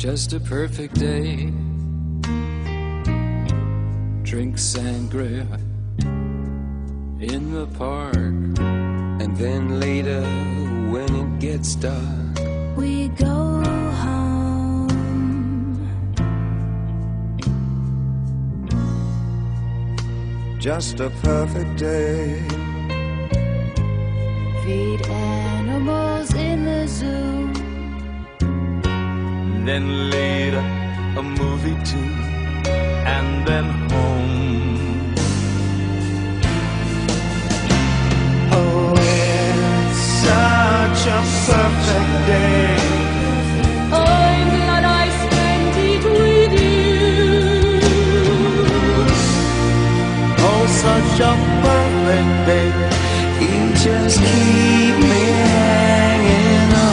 Just a perfect day. Drink sangria in the park. And then later when it gets dark, we go home. Just a perfect day. Feed animals in the zoo. Then later a movie too, and then home. Oh, it's such a perfect day. I'm glad I spent it with you. Oh, such a perfect day. You just keep me hanging on.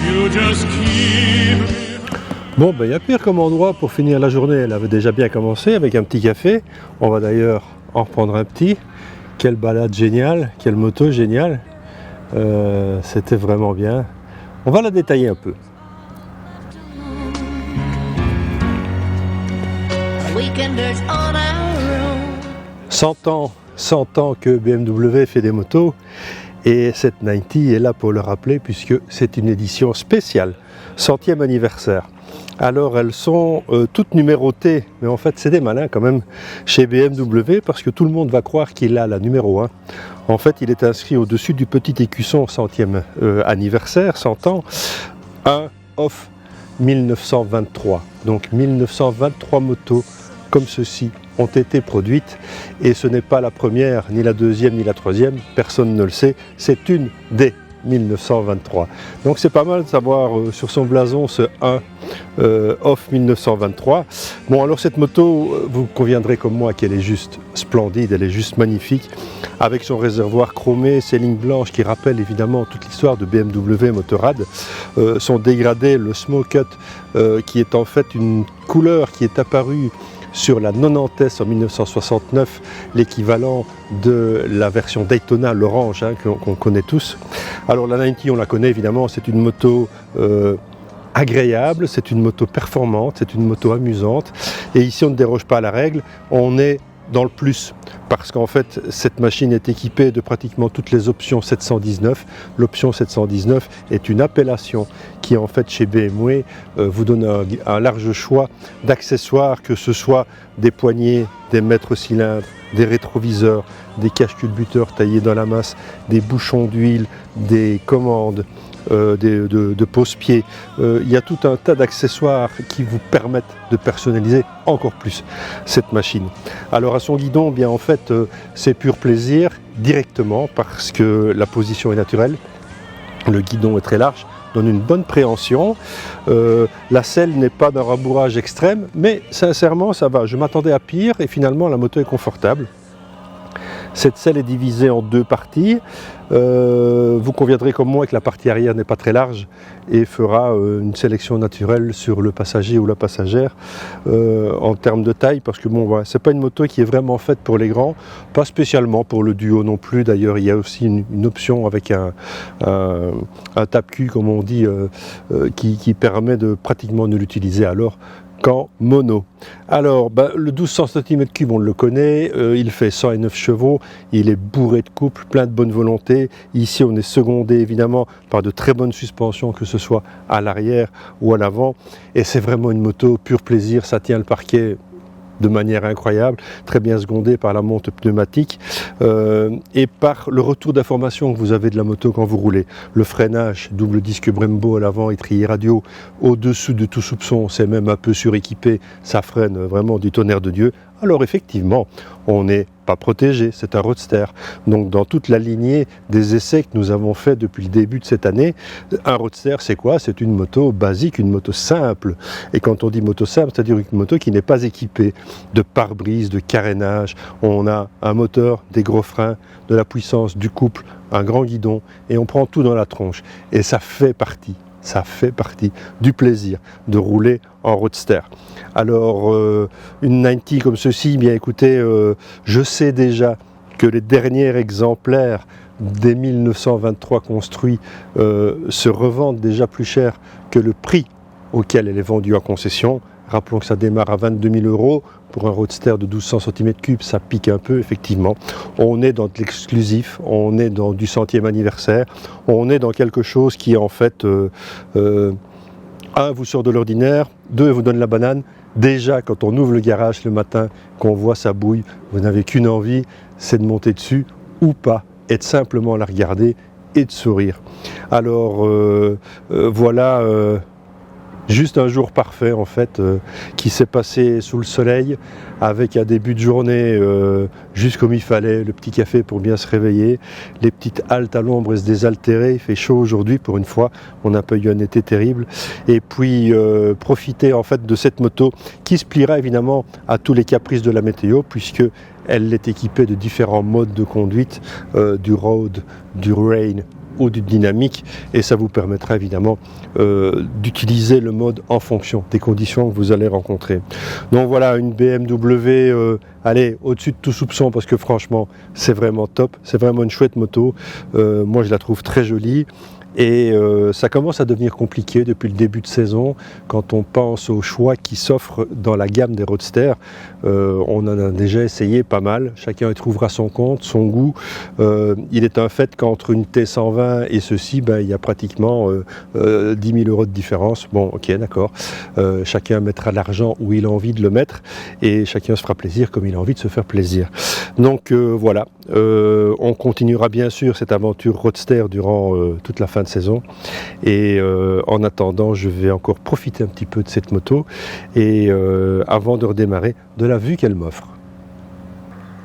You just keep. Bon, il y a pire comme endroit pour finir la journée. Elle avait déjà bien commencé avec un petit café. On va d'ailleurs en reprendre un petit. Quelle balade géniale, quelle moto géniale. C'était vraiment bien. On va la détailler un peu. Weekenders on our own. 100 ans que BMW fait des motos. Et cette 90 est là pour le rappeler puisque c'est une édition spéciale, 100e anniversaire. Alors elles sont toutes numérotées, mais en fait c'est des malins quand même chez BMW parce que tout le monde va croire qu'il a la numéro 1. En fait il est inscrit au-dessus du petit écusson 100e anniversaire, 100 ans, 1 off 1923. Donc 1923 motos comme ceci ont été produites et ce n'est pas la première, ni la deuxième, ni la troisième, personne ne le sait, c'est une des 1923. Donc c'est pas mal de savoir sur son blason ce 1 off 1923. Bon alors cette moto, vous conviendrez comme moi qu'elle est juste splendide, elle est juste magnifique, avec son réservoir chromé, ses lignes blanches qui rappellent évidemment toute l'histoire de BMW Motorrad, son dégradé, le smoke cut, qui est en fait une couleur qui est apparue sur la 90S en 1969, l'équivalent de la version Daytona, l'orange, hein, qu'on connaît tous. Alors la 90, on la connaît évidemment, c'est une moto agréable, c'est une moto performante, c'est une moto amusante. Et ici, on ne déroge pas à la règle, on est dans le plus, parce qu'en fait cette machine est équipée de pratiquement toutes les options 719. L'option 719 est une appellation qui en fait chez BMW vous donne un large choix d'accessoires, que ce soit des poignées, des mètres cylindres, des rétroviseurs, des caches-culbuteurs taillés dans la masse, des bouchons d'huile, des commandes, de pose-pieds. Il y a tout un tas d'accessoires qui vous permettent de personnaliser encore plus cette machine. Alors à son guidon, bien en fait, c'est pur plaisir directement parce que la position est naturelle, le guidon est très large, donne une bonne préhension. La selle n'est pas d'un rembourrage extrême, mais sincèrement ça va. Je m'attendais à pire et finalement la moto est confortable. Cette selle est divisée en deux parties. Vous conviendrez comme moi que la partie arrière n'est pas très large et fera une sélection naturelle sur le passager ou la passagère en termes de taille, parce que bon, voilà, c'est pas une moto qui est vraiment faite pour les grands, pas spécialement pour le duo non plus. D'ailleurs, il y a aussi une option avec un tape-cul, comme on dit, qui permet de pratiquement ne l'utiliser alors qu'en mono. Alors, le 1200 cm3, on le connaît, il fait 109 chevaux, il est bourré de couple, plein de bonne volonté. Ici, on est secondé évidemment par de très bonnes suspensions, que ce soit à l'arrière ou à l'avant. Et c'est vraiment une moto pur plaisir, ça tient le parquet de manière incroyable, très bien secondé par la monte pneumatique et par le retour d'information que vous avez de la moto quand vous roulez. Le freinage, double disque Brembo à l'avant, étrier radio, au-dessous de tout soupçon, c'est même un peu suréquipé, ça freine vraiment du tonnerre de Dieu. Alors effectivement, on n'est pas protégé, c'est un roadster. Donc dans toute la lignée des essais que nous avons fait depuis le début de cette année, un roadster c'est quoi? C'est une moto basique, une moto simple. Et quand on dit moto simple, c'est-à-dire une moto qui n'est pas équipée de pare-brise, de carénage. On a un moteur, des gros freins, de la puissance, du couple, un grand guidon, et on prend tout dans la tronche. Et ça fait partie du plaisir de rouler en roadster. Alors une 90 comme ceci, bien écoutez, je sais déjà que les derniers exemplaires des 1923 construits se revendent déjà plus cher que le prix auquel elle est vendue en concession. Rappelons que ça démarre à 22 000 €. Pour un roadster de 1200 cm3, ça pique un peu, effectivement. On est dans de l'exclusif, on est dans du 100e anniversaire, on est dans quelque chose qui, en fait, un, vous sort de l'ordinaire, deux, vous donne la banane. Déjà, quand on ouvre le garage le matin, qu'on voit sa bouille, vous n'avez qu'une envie, c'est de monter dessus ou pas, et de simplement la regarder et de sourire. Alors, voilà... juste un jour parfait en fait, qui s'est passé sous le soleil, avec un début de journée juste comme il fallait, le petit café pour bien se réveiller, les petites haltes à l'ombre et se désaltérer. Il fait chaud aujourd'hui pour une fois, on n'a pas eu un été terrible, et puis profiter en fait de cette moto qui se pliera évidemment à tous les caprices de la météo, puisque elle est équipée de différents modes de conduite, du road, du rain ou du dynamique, et ça vous permettra évidemment d'utiliser le mode en fonction des conditions que vous allez rencontrer. Donc voilà, une BMW allez, au-dessus de tout soupçon, parce que franchement c'est vraiment top, c'est vraiment une chouette moto. Moi je la trouve très jolie. Et ça commence à devenir compliqué depuis le début de saison, quand on pense aux choix qui s'offrent dans la gamme des roadsters. On en a déjà essayé pas mal, chacun y trouvera son compte, son goût. Il est un fait qu'entre une T120 et ceci, ben, il y a pratiquement 10 000 € de différence. Bon, ok, d'accord. Chacun mettra l'argent où il a envie de le mettre, et chacun se fera plaisir comme il a envie de se faire plaisir. Donc voilà, on continuera bien sûr cette aventure roadster durant toute la fin de saison, et en attendant je vais encore profiter un petit peu de cette moto, et avant de redémarrer, de la vue qu'elle m'offre.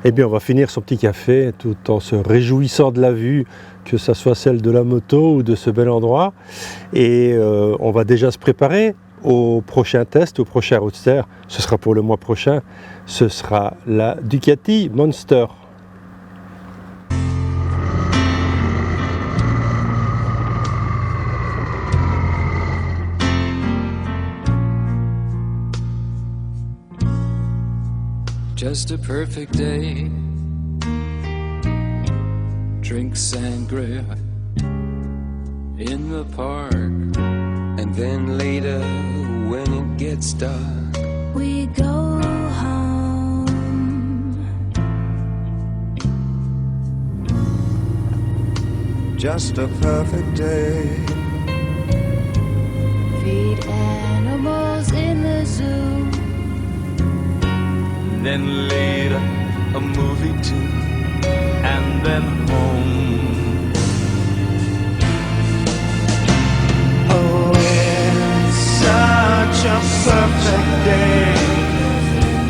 Eh bien on va finir son petit café tout en se réjouissant de la vue, que ça soit celle de la moto ou de ce bel endroit, et on va déjà se préparer au prochain test, au prochain roadster. Ce sera pour le mois prochain, ce sera la Ducati Monster. Just a perfect day. Drink sangria in the park. And then later, when it gets dark, We go home. Just a perfect day. Feed animals in the zoo. Then later a movie too, and then home. Oh, it's such a perfect day.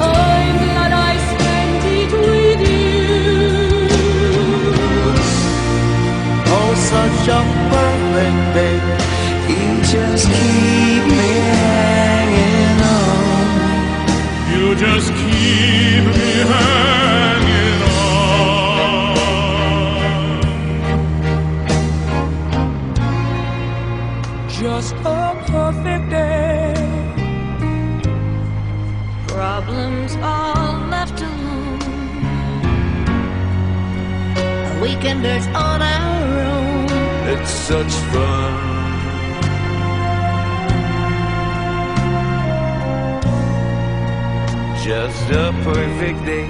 I'm glad I spent it with you. Oh, such a perfect day. you just keep me hanging on. You just keep me hanging on. Just a perfect day. Problems all left alone. A weekenders on our own. It's such fun. Just a perfect day.